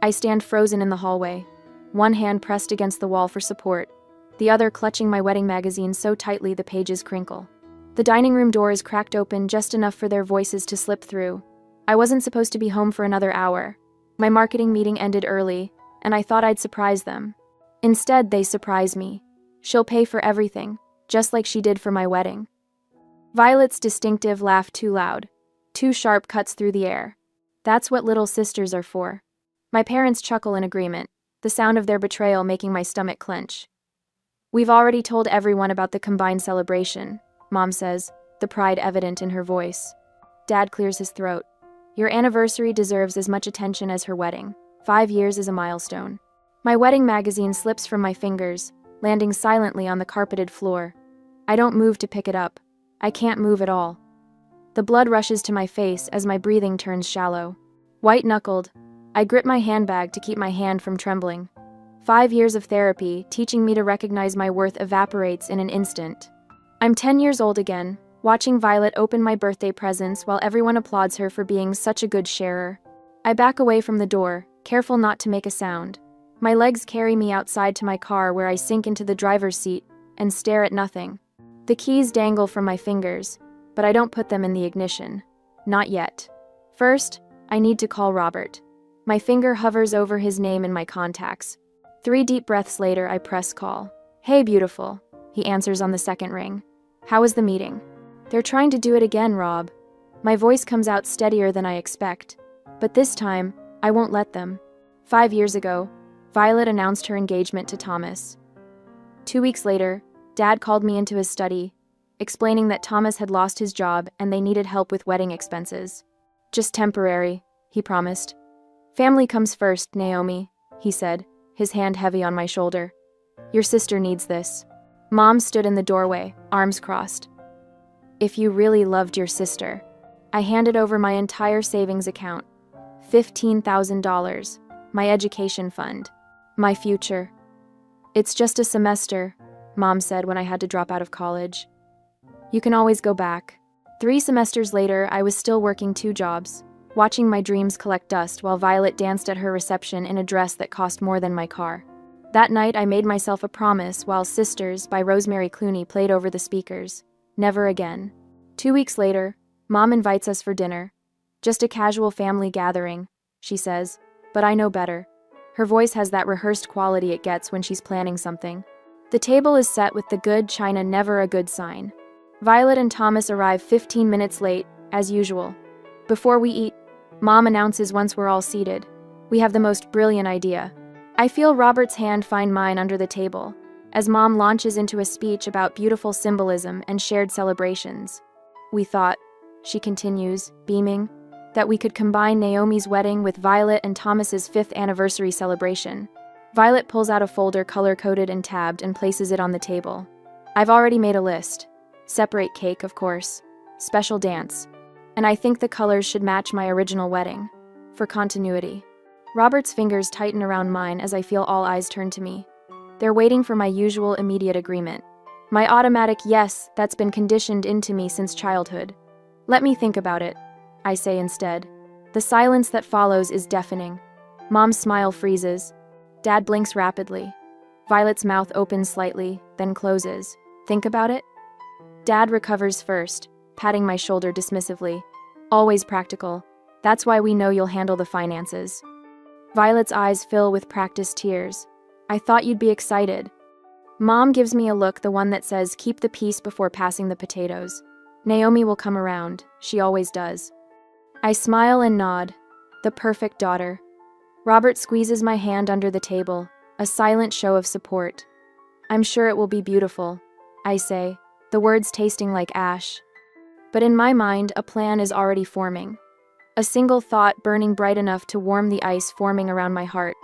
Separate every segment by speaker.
Speaker 1: I stand frozen in the hallway, one hand pressed against the wall for support, the other clutching my wedding magazine so tightly the pages crinkle. The dining room door is cracked open just enough for their voices to slip through. I wasn't supposed to be home for another hour. My marketing meeting ended early, and I thought I'd surprise them. Instead, they surprise me. She'll pay for everything, just like she did for my wedding. Violet's distinctive laugh too loud, too sharp, cuts through the air. That's what little sisters are for. My parents chuckle in agreement, the sound of their betrayal making my stomach clench. We've already told everyone about the combined celebration, Mom says, the pride evident in her voice. Dad clears his throat. Your anniversary deserves as much attention as her wedding. 5 years is a milestone. My wedding magazine slips from my fingers, landing silently on the carpeted floor. I don't move to pick it up. I can't move at all. The blood rushes to my face as my breathing turns shallow. White-knuckled, I grip my handbag to keep my hand from trembling. 5 years of therapy, teaching me to recognize my worth, evaporates in an instant. I'm 10 years old again, watching Violet open my birthday presents while everyone applauds her for being such a good sharer. I back away from the door, careful not to make a sound. My legs carry me outside to my car, where I sink into the driver's seat and stare at nothing. The keys dangle from my fingers, but I don't put them in the ignition. Not yet. First, I need to call Robert. My finger hovers over his name in my contacts. 3 deep breaths later, I press call. Hey, beautiful, he answers on the second ring. How was the meeting? They're trying to do it again, Rob. My voice comes out steadier than I expect. But this time, I won't let them. 5 years ago, Violet announced her engagement to Thomas. 2 weeks later, Dad called me into his study, explaining that Thomas had lost his job and they needed help with wedding expenses. Just temporary, he promised. Family comes first, Naomi, he said, his hand heavy on my shoulder. Your sister needs this. Mom stood in the doorway, arms crossed. If you really loved your sister. I handed over my entire savings account. $15,000, my education fund, my future. It's just a semester, Mom said when I had to drop out of college. You can always go back. 3 semesters later, I was still working 2 jobs, watching my dreams collect dust while Violet danced at her reception in a dress that cost more than my car. That night, I made myself a promise while Sisters by Rosemary Clooney played over the speakers. Never again. 2 weeks later, Mom invites us for dinner. Just a casual family gathering, she says, but I know better. Her voice has that rehearsed quality it gets when she's planning something. The table is set with the good china, never a good sign. Violet and Thomas arrive 15 minutes late, as usual. Before we eat, Mom announces once we're all seated. We have the most brilliant idea. I feel Robert's hand find mine under the table, as Mom launches into a speech about beautiful symbolism and shared celebrations. We thought, she continues, beaming, that we could combine Naomi's wedding with Violet and Thomas's 5th anniversary celebration. Violet pulls out a folder color-coded and tabbed and places it on the table. I've already made a list. Separate cake, of course. Special dance. And I think the colors should match my original wedding. For continuity. Robert's fingers tighten around mine as I feel all eyes turn to me. They're waiting for my usual immediate agreement. My automatic yes that's been conditioned into me since childhood. Let me think about it, I say instead. The silence that follows is deafening. Mom's smile freezes. Dad blinks rapidly. Violet's mouth opens slightly, then closes. Think about it? Dad recovers first, patting my shoulder dismissively. Always practical. That's why we know you'll handle the finances. Violet's eyes fill with practiced tears. I thought you'd be excited. Mom gives me a look, the one that says, keep the peace before passing the potatoes. Naomi will come around. She always does. I smile and nod. The perfect daughter. Robert squeezes my hand under the table, a silent show of support. I'm sure it will be beautiful, I say, the words tasting like ash. But in my mind, a plan is already forming. A single thought burning bright enough to warm the ice forming around my heart.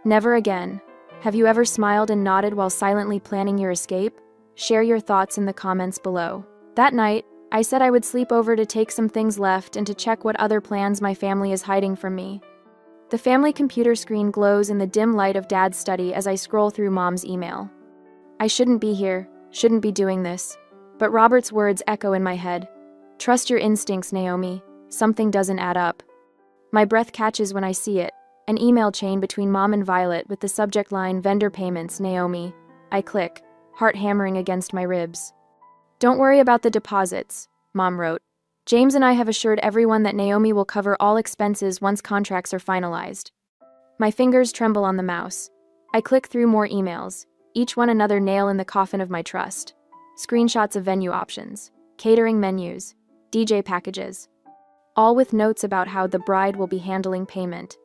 Speaker 1: Never again. Have you ever smiled and nodded while silently planning your escape? Share your thoughts in the comments below. That night, I said I would sleep over to take some things left and to check what other plans my family is hiding from me. The family computer screen glows in the dim light of Dad's study as I scroll through Mom's email. I shouldn't be here, shouldn't be doing this. But Robert's words echo in my head. Trust your instincts, Naomi. Something doesn't add up. My breath catches when I see it, An email chain between Mom and Violet with the subject line "Vendor Payments, Naomi." I click, heart hammering against my ribs. "Don't worry about the deposits," Mom wrote. "James and I have assured everyone that Naomi will cover all expenses once contracts are finalized." My fingers tremble on the mouse. I click through more emails, each one another nail in the coffin of my trust. Screenshots of venue options, catering menus, DJ packages, all with notes about how the bride will be handling payment.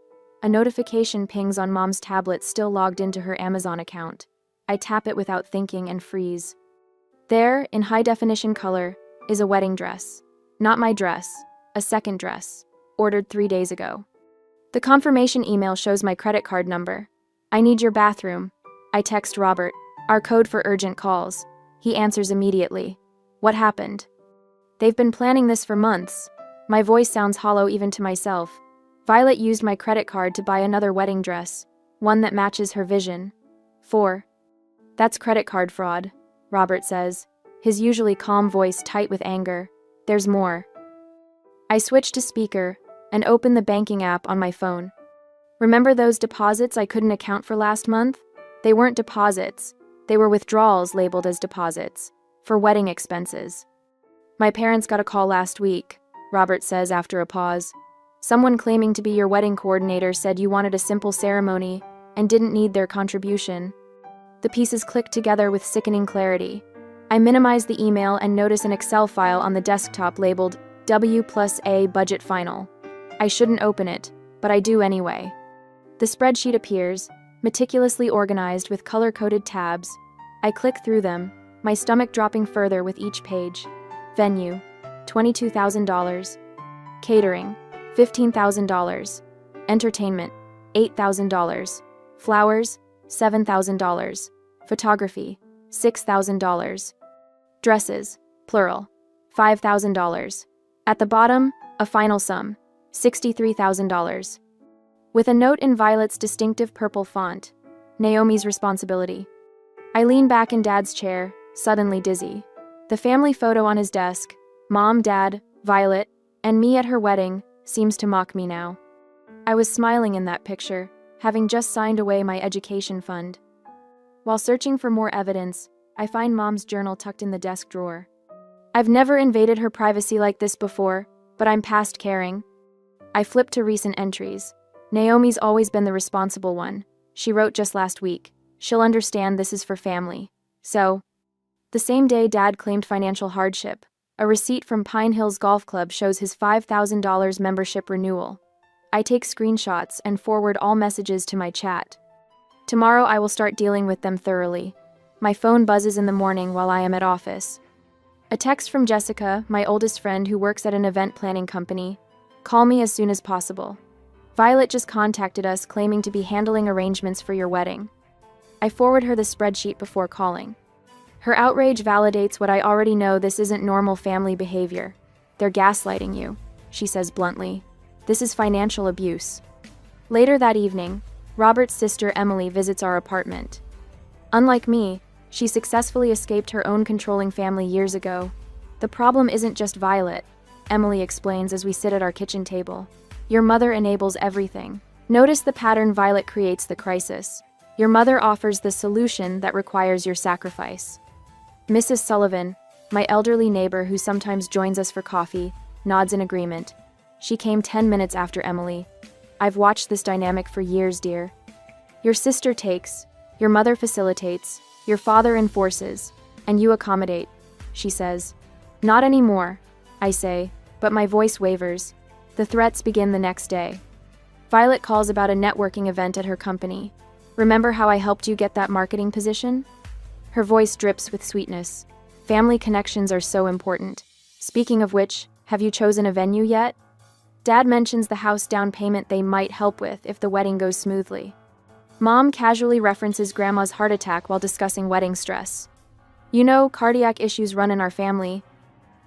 Speaker 1: A notification pings on Mom's tablet still logged into her Amazon account. I tap it without thinking and freeze. There, in high-definition color, is a wedding dress. Not my dress, a second dress, ordered 3 days ago. The confirmation email shows my credit card number. "I need your bathroom." I text Robert, our code for urgent calls. He answers immediately. "What happened?" "They've been planning this for months." My voice sounds hollow even to myself. "Violet used my credit card to buy another wedding dress, one that matches her vision." 4. "That's credit card fraud," Robert says, his usually calm voice tight with anger. "There's more." I switch to speaker and open the banking app on my phone. Remember those deposits I couldn't account for last month? They weren't deposits. They were withdrawals labeled as deposits, for wedding expenses. "My parents got a call last week," Robert says after a pause. "Someone claiming to be your wedding coordinator said you wanted a simple ceremony and didn't need their contribution." The pieces click together with sickening clarity. I minimize the email and notice an Excel file on the desktop labeled W+A Budget Final. I shouldn't open it, but I do anyway. The spreadsheet appears, meticulously organized with color-coded tabs. I click through them, my stomach dropping further with each page. Venue, $22,000. Catering, $15,000. Entertainment, $8,000. Flowers, $7,000. Photography, $6,000. Dresses, plural, $5,000. At the bottom, a final sum, $63,000. With a note in Violet's distinctive purple font, "Naomi's responsibility." I lean back in Dad's chair, suddenly dizzy. The family photo on his desk, Mom, Dad, Violet, and me at her wedding, seems to mock me now. I was smiling in that picture, having just signed away my education fund. While searching for more evidence, I find Mom's journal tucked in the desk drawer. I've never invaded her privacy like this before, but I'm past caring. I flip to recent entries. "Naomi's always been the responsible one," she wrote just last week. "She'll understand this is for family." So, the same day Dad claimed financial hardship, a receipt from Pine Hills Golf Club shows his $5,000 membership renewal. I take screenshots and forward all messages to my chat. Tomorrow I will start dealing with them thoroughly. My phone buzzes in the morning while I am at office. A text from Jessica, my oldest friend who works at an event planning company. "Call me as soon as possible. Violet just contacted us claiming to be handling arrangements for your wedding." I forward her the spreadsheet before calling. Her outrage validates what I already know: this isn't normal family behavior. "They're gaslighting you," she says bluntly. "This is financial abuse." Later that evening, Robert's sister Emily visits our apartment. Unlike me, she successfully escaped her own controlling family years ago. "The problem isn't just Violet," Emily explains as we sit at our kitchen table. "Your mother enables everything. Notice the pattern: Violet creates the crisis. Your mother offers the solution that requires your sacrifice." Mrs. Sullivan, my elderly neighbor who sometimes joins us for coffee, nods in agreement. She came 10 minutes after Emily. "I've watched this dynamic for years, dear. Your sister takes, your mother facilitates, your father enforces, and you accommodate," she says. "Not anymore," I say, but my voice wavers. The threats begin the next day. Violet calls about a networking event at her company. "Remember how I helped you get that marketing position?" Her voice drips with sweetness. "Family connections are so important. Speaking of which, have you chosen a venue yet?" Dad mentions the house down payment they might help with if the wedding goes smoothly. Mom casually references Grandma's heart attack while discussing wedding stress. "You know, cardiac issues run in our family,"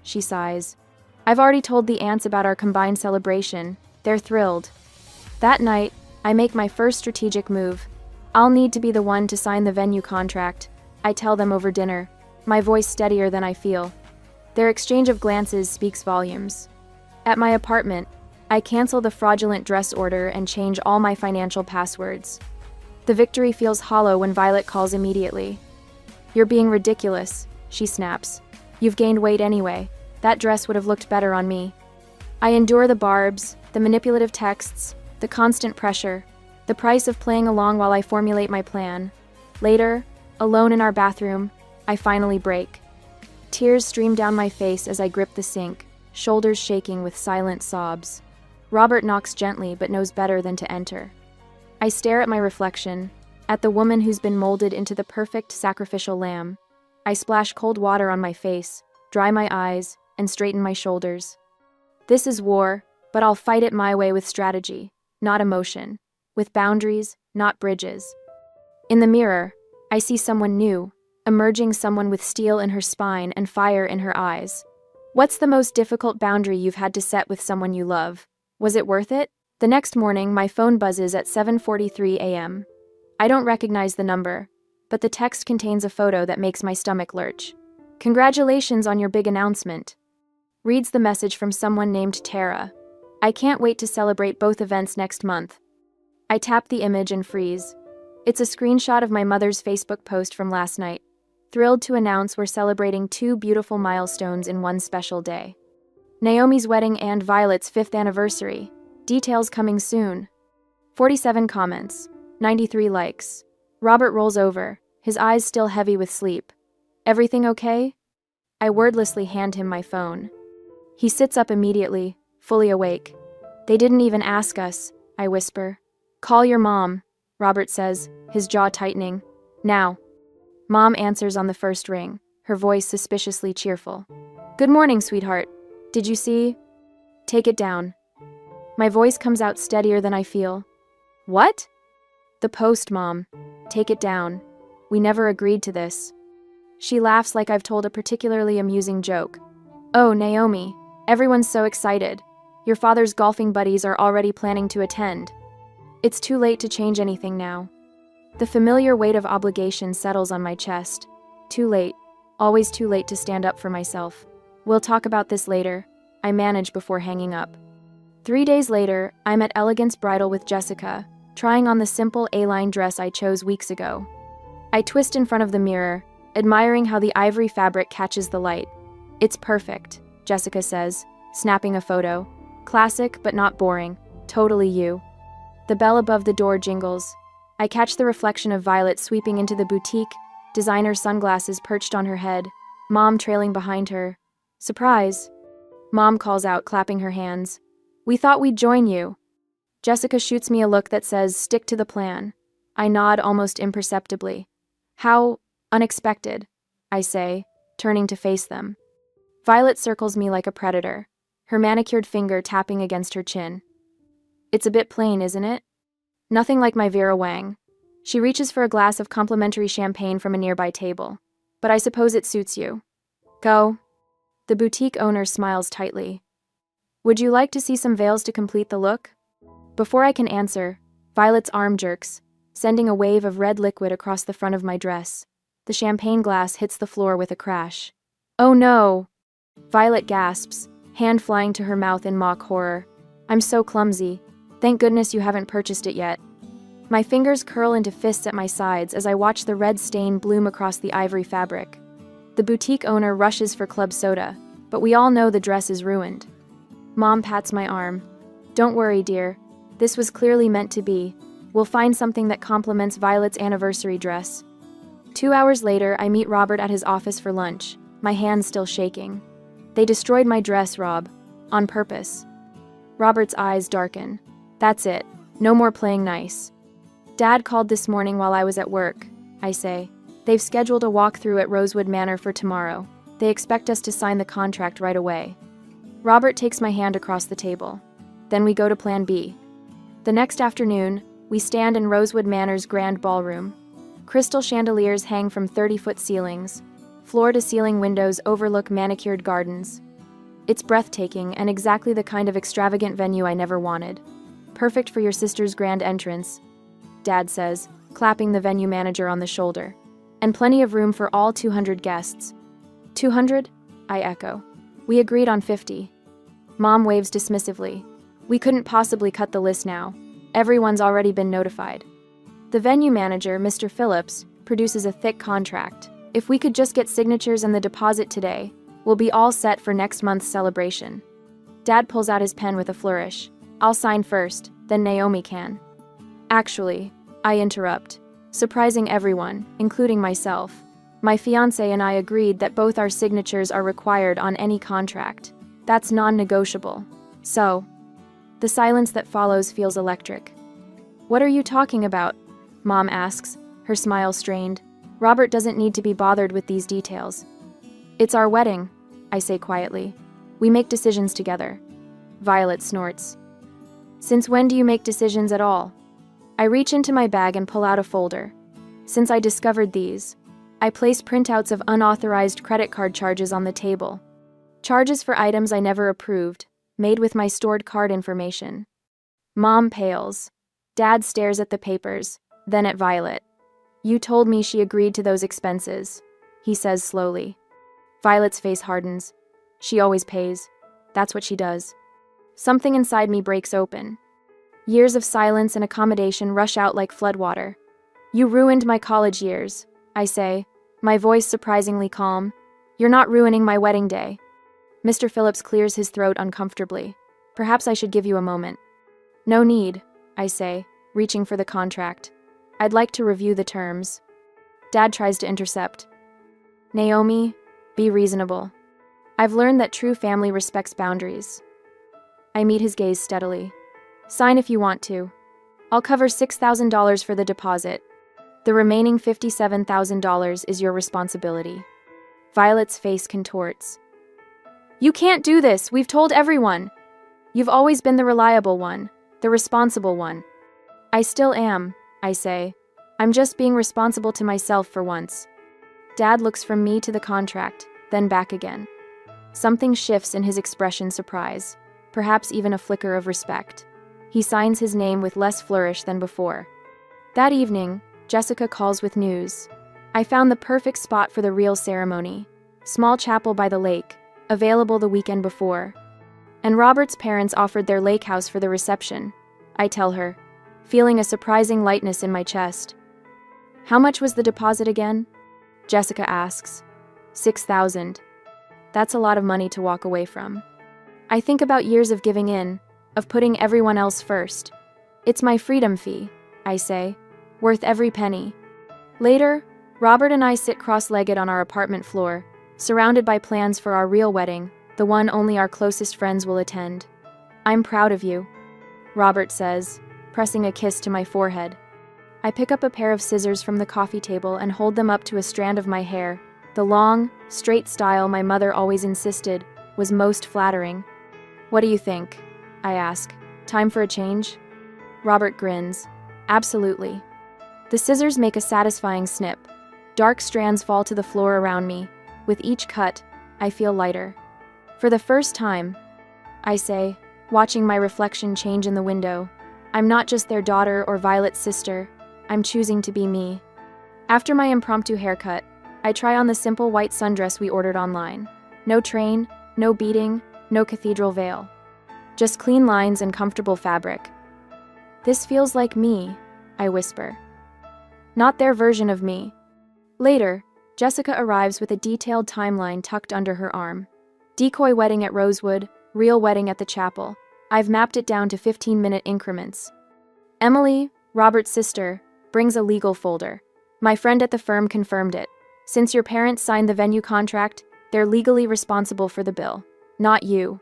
Speaker 1: she sighs. "I've already told the aunts about our combined celebration. They're thrilled." That night, I make my first strategic move. I'll need to be the one to sign the venue contract. I tell them over dinner, my voice steadier than I feel. Their exchange of glances speaks volumes. At my apartment, I cancel the fraudulent dress order and change all my financial passwords. The victory feels hollow when Violet calls immediately. "You're being ridiculous," she snaps. "You've gained weight anyway. That dress would have looked better on me." I endure the barbs, the manipulative texts, the constant pressure, the price of playing along while I formulate my plan. Later, alone in our bathroom, I finally break. Tears stream down my face as I grip the sink, shoulders shaking with silent sobs. Robert knocks gently but knows better than to enter. I stare at my reflection, at the woman who's been molded into the perfect sacrificial lamb. I splash cold water on my face, dry my eyes, and straighten my shoulders. This is war, but I'll fight it my way with strategy, not emotion, with boundaries, not bridges. In the mirror, I see someone new, emerging, someone with steel in her spine and fire in her eyes. What's the most difficult boundary you've had to set with someone you love? Was it worth it? The next morning, my phone buzzes at 7:43 a.m. I don't recognize the number, but the text contains a photo that makes my stomach lurch. "Congratulations on your big announcement," reads the message from someone named Tara. I can't wait to celebrate both events next month. I tap the image and freeze. It's a screenshot of my mother's Facebook post from last night. Thrilled to announce we're celebrating 2 beautiful milestones in one special day. Naomi's wedding and Violet's 5th anniversary. Details coming soon. 47 comments. 93 likes. Robert rolls over, his eyes still heavy with sleep. "Everything okay?" I wordlessly hand him my phone. He sits up immediately, fully awake. "They didn't even ask us," I whisper. "Call your mom," Robert says, his jaw tightening. "Now." Mom answers on the first ring, her voice suspiciously cheerful. "Good morning, sweetheart. Did you see?" "Take it down." My voice comes out steadier than I feel. "What?" "The post, Mom. Take it down. We never agreed to this." She laughs like I've told a particularly amusing joke. "Oh, Naomi, everyone's so excited. Your father's golfing buddies are already planning to attend. It's too late to change anything now." The familiar weight of obligation settles on my chest. Too late. Always too late to stand up for myself. "We'll talk about this later," I manage before hanging up. 3 days later, I'm at Elegance Bridal with Jessica, trying on the simple A-line dress I chose weeks ago. I twist in front of the mirror, admiring how the ivory fabric catches the light. "It's perfect," Jessica says, snapping a photo. "Classic, but not boring. Totally you." The bell above the door jingles. I catch the reflection of Violet sweeping into the boutique, designer sunglasses perched on her head, Mom trailing behind her. "Surprise!" Mom calls out, clapping her hands. "We thought we'd join you." Jessica shoots me a look that says, "Stick to the plan." I nod almost imperceptibly. "How unexpected," I say, turning to face them. Violet circles me like a predator, her manicured finger tapping against her chin. "It's a bit plain, isn't it?" Nothing like my Vera Wang. She reaches for a glass of complimentary champagne from a nearby table. "But I suppose it suits you." "Go." The boutique owner smiles tightly. "Would you like to see some veils to complete the look?" Before I can answer, Violet's arm jerks, sending a wave of red liquid across the front of my dress. The champagne glass hits the floor with a crash. "Oh no!" Violet gasps, hand flying to her mouth in mock horror. "I'm so clumsy. Thank goodness you haven't purchased it yet." My fingers curl into fists at my sides as I watch the red stain bloom across the ivory fabric. The boutique owner rushes for club soda, but we all know the dress is ruined. Mom pats my arm. "Don't worry, dear. This was clearly meant to be. We'll find something that complements Violet's anniversary dress." 2 hours later, I meet Robert at his office for lunch, my hands still shaking. "They destroyed my dress, Rob. On purpose." Robert's eyes darken. "That's it. No more playing nice." "Dad called this morning while I was at work," I say. "They've scheduled a walkthrough at Rosewood Manor for tomorrow. They expect us to sign the contract right away." Robert takes my hand across the table. Then we go to Plan B. The next afternoon, we stand in Rosewood Manor's grand ballroom. Crystal chandeliers hang from 30-foot ceilings. Floor-to-ceiling windows overlook manicured gardens. It's breathtaking and exactly the kind of extravagant venue I never wanted. "Perfect for your sister's grand entrance," Dad says, clapping the venue manager on the shoulder. "And plenty of room for all 200 guests." 200? I echo. "We agreed on 50. Mom waves dismissively. We couldn't possibly cut the list now. Everyone's already been notified. The venue manager, Mr. Phillips, produces a thick contract. If we could just get signatures and the deposit today, we'll be all set for next month's celebration. Dad pulls out his pen with a flourish. I'll sign first, then Naomi can. Actually, I interrupt, surprising everyone, including myself. My fiancé and I agreed that both our signatures are required on any contract. That's non-negotiable. So, the silence that follows feels electric. What are you talking about? Mom asks, her smile strained. Robert doesn't need to be bothered with these details. It's our wedding, I say quietly. We make decisions together. Violet snorts. Since when do you make decisions at all? I reach into my bag and pull out a folder. Since I discovered these, I place printouts of unauthorized credit card charges on the table. Charges for items I never approved, made with my stored card information. Mom pales. Dad stares at the papers, then at Violet. You told me she agreed to those expenses, he says slowly. Violet's face hardens. She always pays. That's what she does. Something inside me breaks open. Years of silence and accommodation rush out like floodwater. You ruined my college years, I say, my voice surprisingly calm. You're not ruining my wedding day. Mr. Phillips clears his throat uncomfortably. Perhaps I should give you a moment. No need, I say, reaching for the contract. I'd like to review the terms. Dad tries to intercept. Naomi, be reasonable. I've learned that true family respects boundaries. I meet his gaze steadily. Sign if you want to. I'll cover $6,000 for the deposit. The remaining $57,000 is your responsibility. Violet's face contorts. You can't do this, we've told everyone. You've always been the reliable one, the responsible one. I still am, I say. I'm just being responsible to myself for once. Dad looks from me to the contract, then back again. Something shifts in his expression surprise, perhaps even a flicker of respect. He signs his name with less flourish than before. That evening, Jessica calls with news. I found the perfect spot for the real ceremony. Small chapel by the lake, available the weekend before. And Robert's parents offered their lake house for the reception, I tell her, feeling a surprising lightness in my chest. How much was the deposit again? Jessica asks. $6,000. That's a lot of money to walk away from. I think about years of giving in, of putting everyone else first. It's my freedom fee, I say, worth every penny. Later, Robert and I sit cross-legged on our apartment floor, surrounded by plans for our real wedding, the one only our closest friends will attend. I'm proud of you, Robert says, pressing a kiss to my forehead. I pick up a pair of scissors from the coffee table and hold them up to a strand of my hair. The long, straight style my mother always insisted was most flattering. What do you think? I ask. Time for a change? Robert grins. Absolutely. The scissors make a satisfying snip. Dark strands fall to the floor around me. With each cut, I feel lighter. For the first time, I say, watching my reflection change in the window, I'm not just their daughter or Violet's sister. I'm choosing to be me. After my impromptu haircut, I try on the simple white sundress we ordered online. No train, no beading, no cathedral veil. Just clean lines and comfortable fabric. This feels like me, I whisper. Not their version of me. Later, Jessica arrives with a detailed timeline tucked under her arm. Decoy wedding at Rosewood, real wedding at the chapel. I've mapped it down to 15-minute increments. Emily, Robert's sister, brings a legal folder. My friend at the firm confirmed it. Since your parents signed the venue contract, they're legally responsible for the bill, not you.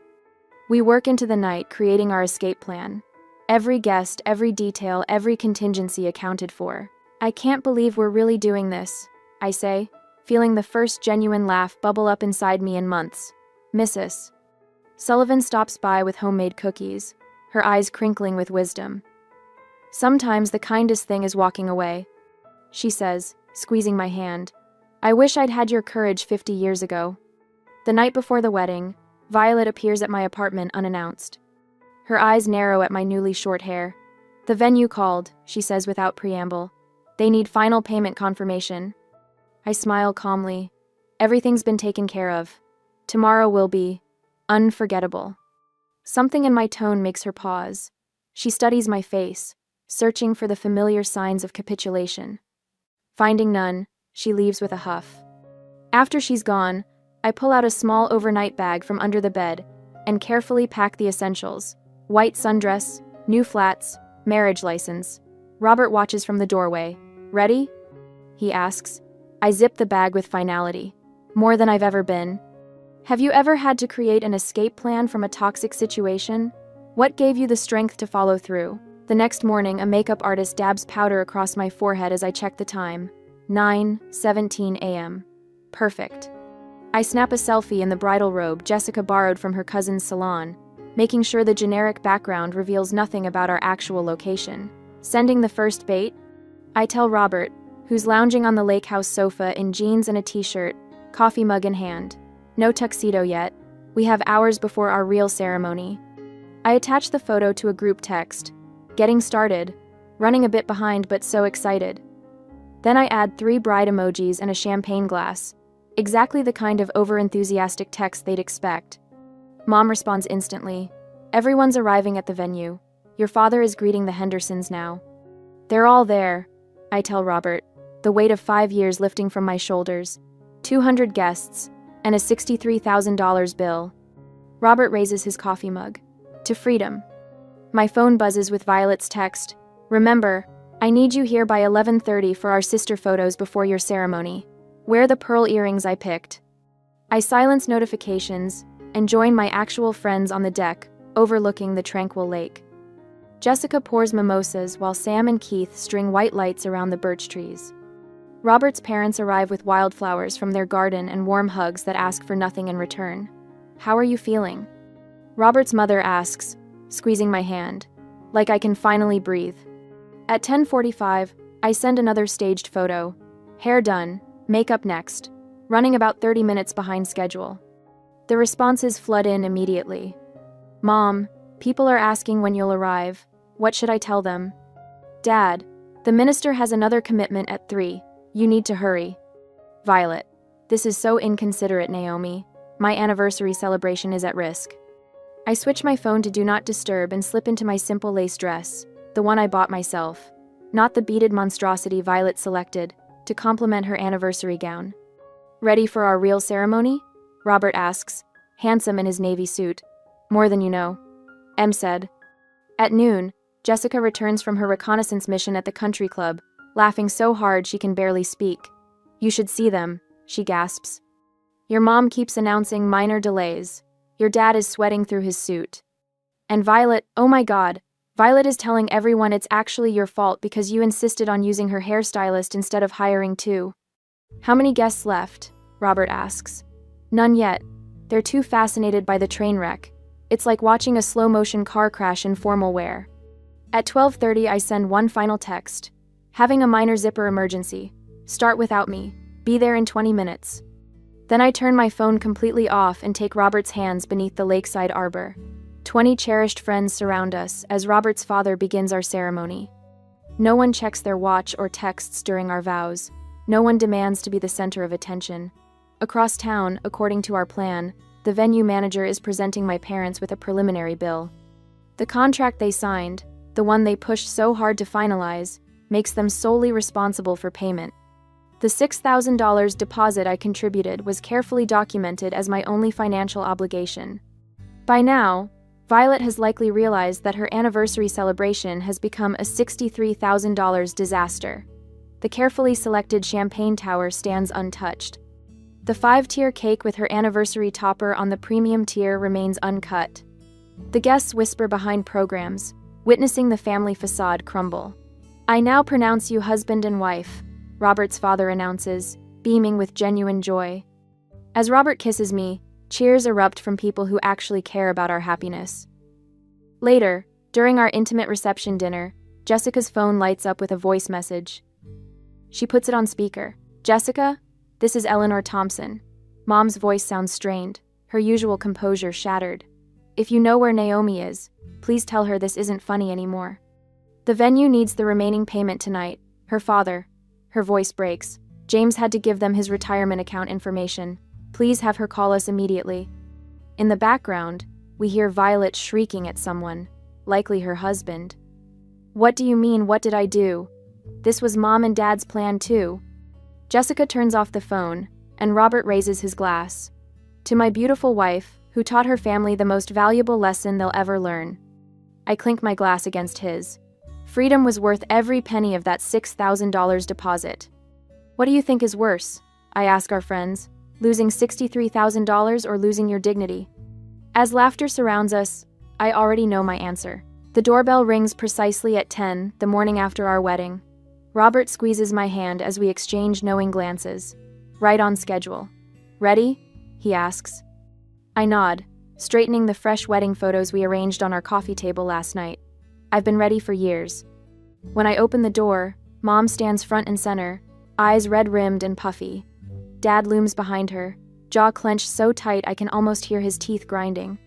Speaker 1: We work into the night creating our escape plan. Every guest, every detail, every contingency accounted for. I can't believe we're really doing this, I say, feeling the first genuine laugh bubble up inside me in months. Mrs. Sullivan stops by with homemade cookies, her eyes crinkling with wisdom. Sometimes the kindest thing is walking away, she says, squeezing my hand. I wish I'd had your courage 50 years ago. The night before the wedding, Violet appears at my apartment unannounced. Her eyes narrow at my newly short hair. The venue called, she says without preamble. They need final payment confirmation. I smile calmly. Everything's been taken care of. Tomorrow will be unforgettable. Something in my tone makes her pause. She studies my face, searching for the familiar signs of capitulation. Finding none, she leaves with a huff. After she's gone, I pull out a small overnight bag from under the bed and carefully pack the essentials: white sundress, new flats, marriage license. Robert watches from the doorway. Ready? He asks. I zip the bag with finality. More than I've ever been. Have you ever had to create an escape plan from a toxic situation? What gave you the strength to follow through? The next morning, a makeup artist dabs powder across my forehead as I check the time. 9:17 a.m. Perfect. I snap a selfie in the bridal robe Jessica borrowed from her cousin's salon, making sure the generic background reveals nothing about our actual location. Sending the first bait? I tell Robert, who's lounging on the lake house sofa in jeans and a t-shirt, coffee mug in hand. No tuxedo yet. We have hours before our real ceremony. I attach the photo to a group text. Getting started. Running a bit behind but so excited. Then I add 3 bride emojis and a champagne glass. Exactly the kind of over-enthusiastic text they'd expect. Mom responds instantly. Everyone's arriving at the venue. Your father is greeting the Hendersons now. They're all there, I tell Robert, the weight of 5 years lifting from my shoulders. 200 guests, and a $63,000 bill. Robert raises his coffee mug. To freedom. My phone buzzes with Violet's text. Remember, I need you here by 11:30 for our sister photos before your ceremony. Wear the pearl earrings I picked. I silence notifications and join my actual friends on the deck, overlooking the tranquil lake. Jessica pours mimosas while Sam and Keith string white lights around the birch trees. Robert's parents arrive with wildflowers from their garden and warm hugs that ask for nothing in return. How are you feeling? Robert's mother asks, squeezing my hand, like I can finally breathe. At 10:45, I send another staged photo. Hair done, makeup next. Running about 30 minutes behind schedule. The responses flood in immediately. Mom, people are asking when you'll arrive. What should I tell them? Dad, the minister has another commitment at 3. You need to hurry. Violet, this is so inconsiderate, Naomi. My anniversary celebration is at risk. I switch my phone to Do Not Disturb and slip into my simple lace dress, the one I bought myself, not the beaded monstrosity Violet selected, to complement her anniversary gown. Ready for our real ceremony? Robert asks, handsome in his navy suit. More than you know. Em said. At noon, Jessica returns from her reconnaissance mission at the country club, laughing so hard she can barely speak. You should see them, she gasps. Your mom keeps announcing minor delays. Your dad is sweating through his suit. And Violet, oh my God, Violet is telling everyone it's actually your fault because you insisted on using her hairstylist instead of hiring 2. How many guests left? Robert asks. None yet. They're too fascinated by the train wreck. It's like watching a slow-motion car crash in formal wear. At 12:30, I send one final text. Having a minor zipper emergency. Start without me. Be there in 20 minutes. Then I turn my phone completely off and take Robert's hands beneath the lakeside arbor. 20 cherished friends surround us as Robert's father begins our ceremony. No one checks their watch or texts during our vows. No one demands to be the center of attention. Across town, according to our plan, the venue manager is presenting my parents with a preliminary bill. The contract they signed, the one they pushed so hard to finalize, makes them solely responsible for payment. The $6,000 deposit I contributed was carefully documented as my only financial obligation. By now, Violet has likely realized that her anniversary celebration has become a $63,000 disaster. The carefully selected champagne tower stands untouched. The 5-tier cake with her anniversary topper on the premium tier remains uncut. The guests whisper behind programs, witnessing the family facade crumble. I now pronounce you husband and wife, Robert's father announces, beaming with genuine joy. As Robert kisses me, cheers erupt from people who actually care about our happiness. Later, during our intimate reception dinner, Jessica's phone lights up with a voice message. She puts it on speaker. Jessica? This is Eleanor Thompson. Mom's voice sounds strained, her usual composure shattered. If you know where Naomi is, please tell her this isn't funny anymore. The venue needs the remaining payment tonight. Her father. Her voice breaks. James had to give them his retirement account information. Please have her call us immediately. In the background, we hear Violet shrieking at someone, likely her husband. What do you mean, what did I do? This was Mom and Dad's plan too. Jessica turns off the phone, and Robert raises his glass. To my beautiful wife, who taught her family the most valuable lesson they'll ever learn. I clink my glass against his. Freedom was worth every penny of that $6,000 deposit. What do you think is worse? I ask our friends. Losing $63,000 or losing your dignity? As laughter surrounds us, I already know my answer. The doorbell rings precisely at 10, the morning after our wedding. Robert squeezes my hand as we exchange knowing glances. Right on schedule. Ready? He asks. I nod, straightening the fresh wedding photos we arranged on our coffee table last night. I've been ready for years. When I open the door, Mom stands front and center, eyes red-rimmed and puffy. Dad looms behind her, jaw clenched so tight I can almost hear his teeth grinding.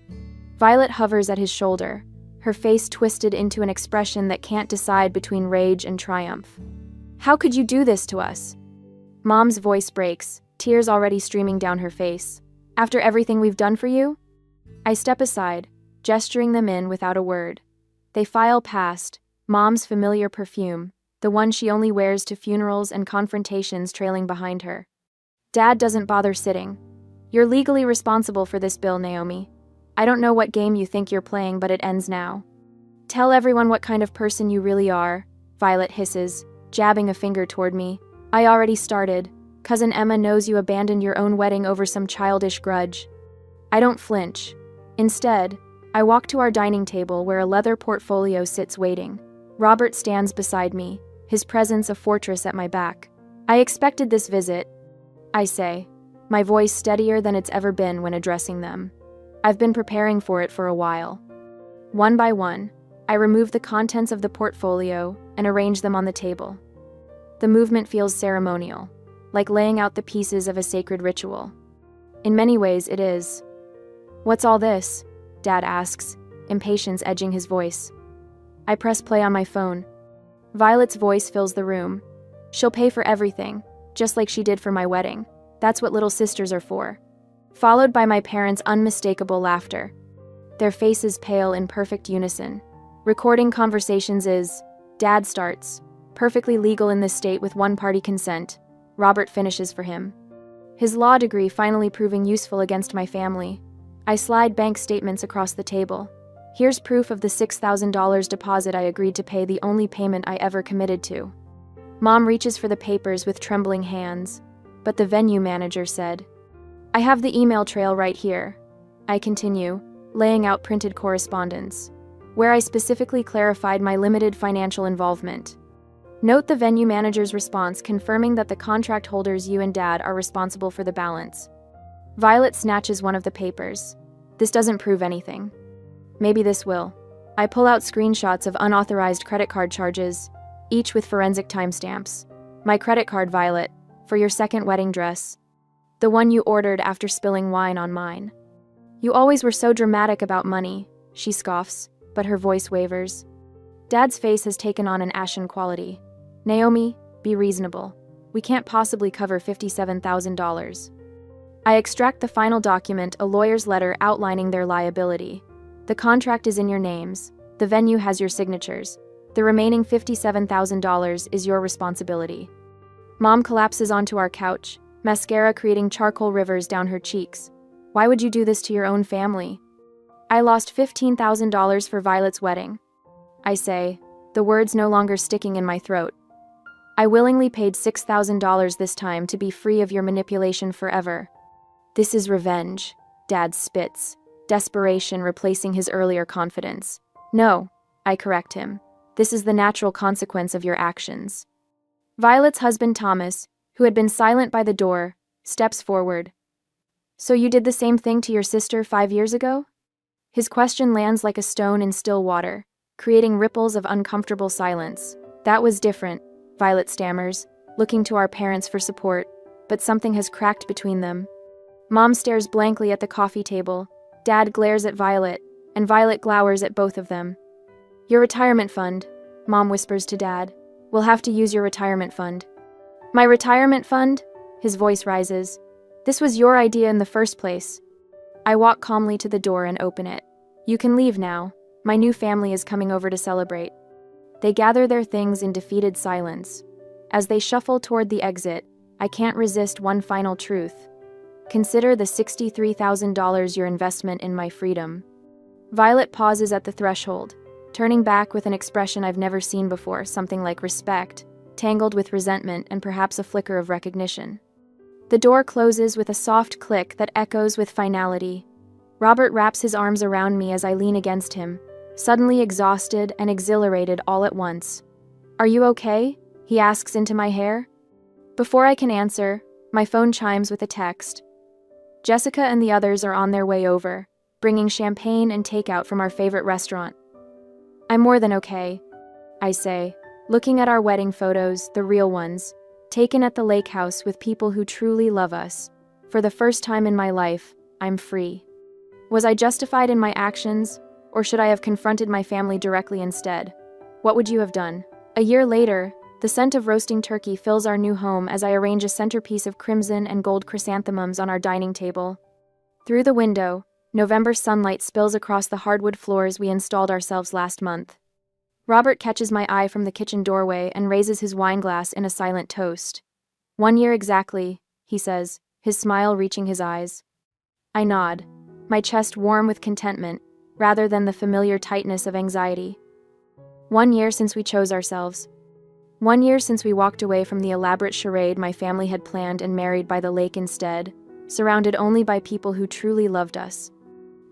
Speaker 1: Violet hovers at his shoulder, her face twisted into an expression that can't decide between rage and triumph. How could you do this to us? Mom's voice breaks, tears already streaming down her face. After everything we've done for you? I step aside, gesturing them in without a word. They file past, Mom's familiar perfume, the one she only wears to funerals and confrontations trailing behind her. Dad doesn't bother sitting. You're legally responsible for this bill, Naomi. I don't know what game you think you're playing, but it ends now. Tell everyone what kind of person you really are, Violet hisses, jabbing a finger toward me. I already started. Cousin Emma knows you abandoned your own wedding over some childish grudge. I don't flinch. Instead, I walk to our dining table where a leather portfolio sits waiting. Robert stands beside me, his presence a fortress at my back. I expected this visit, I say, my voice steadier than it's ever been when addressing them. I've been preparing for it for a while. One by one, I remove the contents of the portfolio and arrange them on the table. The movement feels ceremonial, like laying out the pieces of a sacred ritual. In many ways, it is. What's all this? Dad asks, impatience edging his voice. I press play on my phone. Violet's voice fills the room. She'll pay for everything, just like she did for my wedding. That's what little sisters are for. Followed by my parents' unmistakable laughter. Their faces pale in perfect unison. Recording conversations is, Dad starts. Perfectly legal in this state with one-party consent. Robert finishes for him. His law degree finally proving useful against my family. I slide bank statements across the table. Here's proof of the $6,000 deposit I agreed to pay, the only payment I ever committed to. Mom reaches for the papers with trembling hands, but the venue manager said, I have the email trail right here. I continue, laying out printed correspondence, where I specifically clarified my limited financial involvement. Note the venue manager's response confirming that the contract holders, you and Dad, are responsible for the balance. Violet snatches one of the papers. This doesn't prove anything. Maybe this will. I pull out screenshots of unauthorized credit card charges, each with forensic timestamps. My credit card, Violet, for your second wedding dress. The one you ordered after spilling wine on mine. You always were so dramatic about money, she scoffs, but her voice wavers. Dad's face has taken on an ashen quality. Naomi, be reasonable. We can't possibly cover $57,000. I extract the final document, a lawyer's letter outlining their liability. The contract is in your names. The venue has your signatures. The remaining $57,000 is your responsibility. Mom collapses onto our couch, mascara creating charcoal rivers down her cheeks. Why would you do this to your own family? I lost $15,000 for Violet's wedding. I say, the words no longer sticking in my throat. I willingly paid $6,000 this time to be free of your manipulation forever. This is revenge, Dad spits, desperation replacing his earlier confidence. No, I correct him. This is the natural consequence of your actions. Violet's husband Thomas, who had been silent by the door, steps forward. So you did the same thing to your sister 5 years ago? His question lands like a stone in still water, creating ripples of uncomfortable silence. That was different, Violet stammers, looking to our parents for support, but something has cracked between them. Mom stares blankly at the coffee table, Dad glares at Violet, and Violet glowers at both of them. Your retirement fund, Mom whispers to Dad. We'll have to use your retirement fund. My retirement fund? His voice rises. This was your idea in the first place. I walk calmly to the door and open it. You can leave now. My new family is coming over to celebrate. They gather their things in defeated silence. As they shuffle toward the exit, I can't resist one final truth. Consider the $63,000 your investment in my freedom. Violet pauses at the threshold, turning back with an expression I've never seen before, something like respect, tangled with resentment and perhaps a flicker of recognition. The door closes with a soft click that echoes with finality. Robert wraps his arms around me as I lean against him, suddenly exhausted and exhilarated all at once. "Are you okay?" he asks into my hair. Before I can answer, my phone chimes with a text. Jessica and the others are on their way over, bringing champagne and takeout from our favorite restaurant. "I'm more than okay," I say, looking at our wedding photos, the real ones, taken at the lake house with people who truly love us. For the first time in my life, I'm free. Was I justified in my actions, or should I have confronted my family directly instead? What would you have done? A year later, the scent of roasting turkey fills our new home as I arrange a centerpiece of crimson and gold chrysanthemums on our dining table. Through the window, November sunlight spills across the hardwood floors we installed ourselves last month. Robert catches my eye from the kitchen doorway and raises his wineglass in a silent toast. 1 year exactly, he says, his smile reaching his eyes. I nod, my chest warm with contentment, rather than the familiar tightness of anxiety. 1 year since we chose ourselves. 1 year since we walked away from the elaborate charade my family had planned and married by the lake instead, surrounded only by people who truly loved us.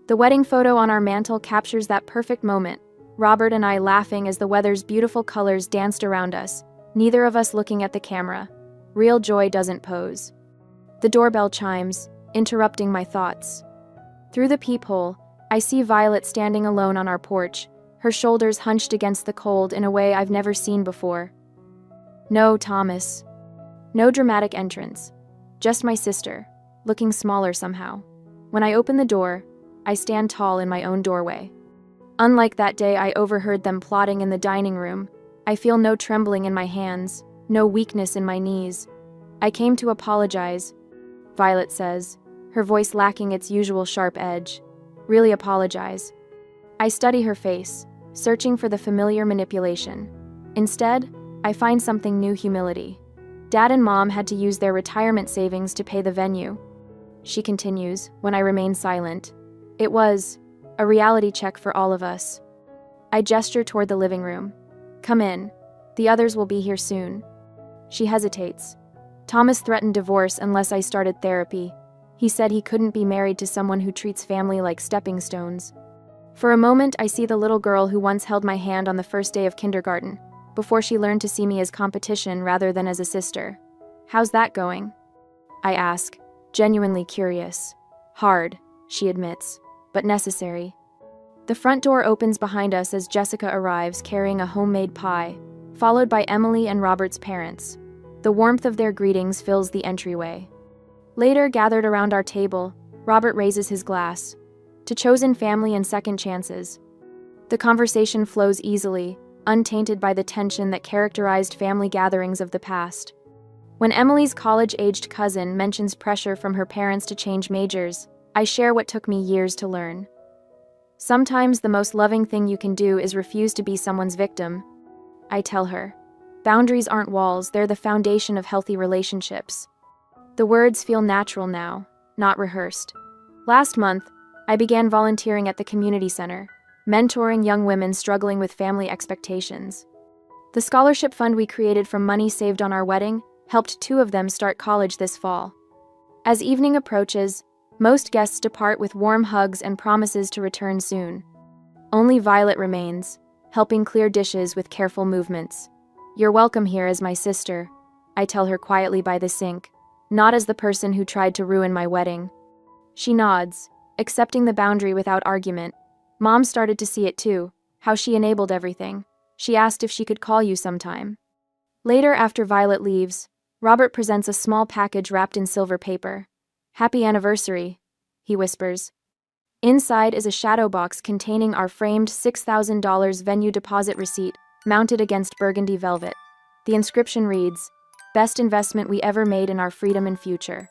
Speaker 1: The wedding photo on our mantle captures that perfect moment, Robert and I laughing as the weather's beautiful colors danced around us, neither of us looking at the camera. Real joy doesn't pose. The doorbell chimes, interrupting my thoughts. Through the peephole, I see Violet standing alone on our porch, her shoulders hunched against the cold in a way I've never seen before. No, Thomas. No dramatic entrance. Just my sister, looking smaller somehow. When I open the door, I stand tall in my own doorway. Unlike that day I overheard them plotting in the dining room, I feel no trembling in my hands, no weakness in my knees. I came to apologize, Violet says, her voice lacking its usual sharp edge. Really apologize. I study her face, searching for the familiar manipulation. Instead, I find something new: humility. Dad and Mom had to use their retirement savings to pay the venue. She continues, when I remain silent. It was a reality check for all of us. I gesture toward the living room. Come in. The others will be here soon. She hesitates. Thomas threatened divorce unless I started therapy. He said he couldn't be married to someone who treats family like stepping stones. For a moment, I see the little girl who once held my hand on the first day of kindergarten, before she learned to see me as competition rather than as a sister. How's that going? I ask, genuinely curious. Hard, she admits, but necessary. The front door opens behind us as Jessica arrives carrying a homemade pie, followed by Emily and Robert's parents. The warmth of their greetings fills the entryway. Later, gathered around our table, Robert raises his glass. To chosen family and second chances. The conversation flows easily, untainted by the tension that characterized family gatherings of the past. When Emily's college-aged cousin mentions pressure from her parents to change majors, I share what took me years to learn. Sometimes the most loving thing you can do is refuse to be someone's victim. I tell her. Boundaries aren't walls, they're the foundation of healthy relationships. The words feel natural now, not rehearsed. Last month, I began volunteering at the community center, mentoring young women struggling with family expectations. The scholarship fund we created from money saved on our wedding helped 2 of them start college this fall. As evening approaches, most guests depart with warm hugs and promises to return soon. Only Violet remains, helping clear dishes with careful movements. You're welcome here as my sister, I tell her quietly by the sink, not as the person who tried to ruin my wedding. She nods, accepting the boundary without argument. Mom started to see it too, how she enabled everything. She asked if she could call you sometime. Later, after Violet leaves, Robert presents a small package wrapped in silver paper. Happy anniversary, he whispers. Inside is a shadow box containing our framed $6,000 venue deposit receipt, mounted against burgundy velvet. The inscription reads, "Best investment we ever made in our freedom and future."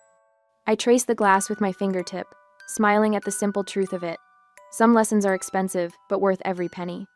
Speaker 1: I trace the glass with my fingertip, smiling at the simple truth of it. Some lessons are expensive, but worth every penny.